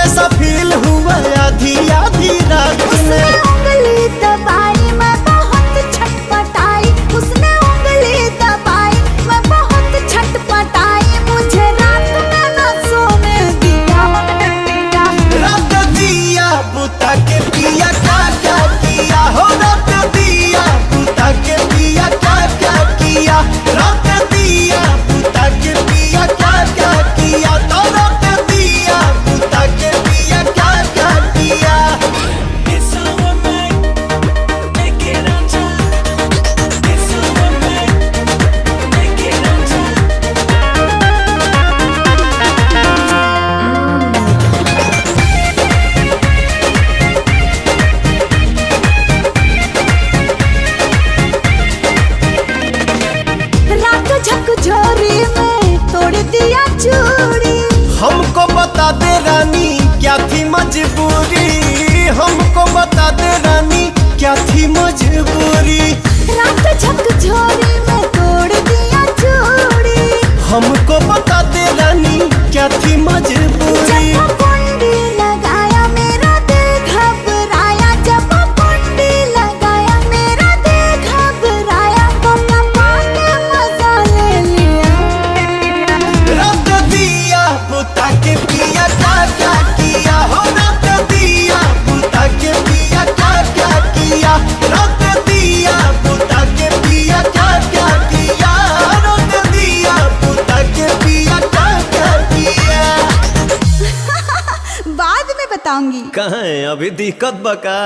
कैसा फील हुआ आधी आधी रात उसने में। उंगली दबाई मैं बहुत छटपटाई, उसने उंगली दबाई मैं बहुत छटपटाई, मुझे रात में न सोने दिया। रात दिया बुता के पिया क्या क्या किया हो, रात दिया बुता के पिया क्या क्या किया, रात दिया बुता के पिया क्या क्या किया, तो रात दिया बुता के पिया क्या क्या किया। रात झकझोरी में तोड़ दिया चूड़ी, हमको बता दे रानी क्या थी मजबूरी, हमको बता दे रानी क्या थी मजबूरी। रात झकझोरी में तोड़ दिया चूड़ी, हमको बता दे रानी क्या थी मजबूरी। जब कुंडी लगाया मेरा दिल घबराया, जब कुंडी लगाया मेरा दिल घबराया, तो कपा के मजा ले लिया। रात दिया बुता के पिया क्या क्या किया हो, रात दिया बुता के पिया क्या क्या किया, रात दिया बुता के पिया क्या क्या किया, रात दिया बुता के पिया क्या क्या किया। बाद में बताऊंगी। कहाँ है अभी दिक्कत बका।